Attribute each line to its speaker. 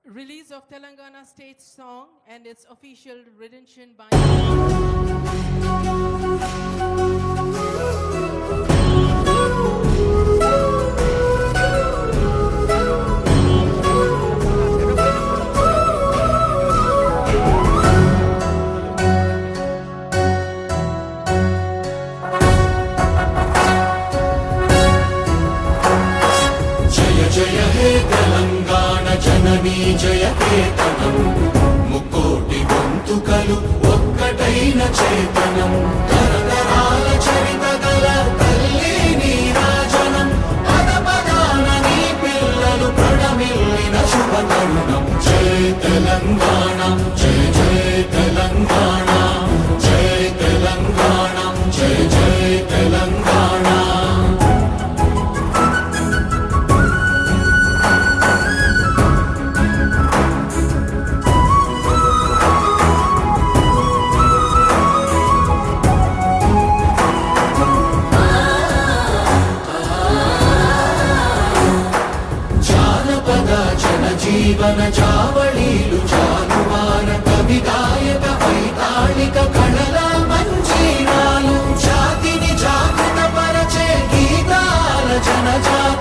Speaker 1: release of Telangana state song and its official rendition by
Speaker 2: జయ హే తెలంగాణ జననీ జయ కేతనం ముక్కోటి గొంతుకలు ఒక్కటైన చేతనం తరతరాల చరిత గల తల్లి నీరాజనం పద పదాన నీ పిల్లలు ప్రణమిల్లిన శుభ తరుణం జయ తెలంగాణ జయ జయ తెలంగాణ జయ తెలంగాణ జయ జయ తెలంగాణ. జీవన చావళీలు చాలువార కవి గాయక వైతాళిక కళల మంజీరాలు జాతిని జాగృత పరచే గీతాల జనజాతి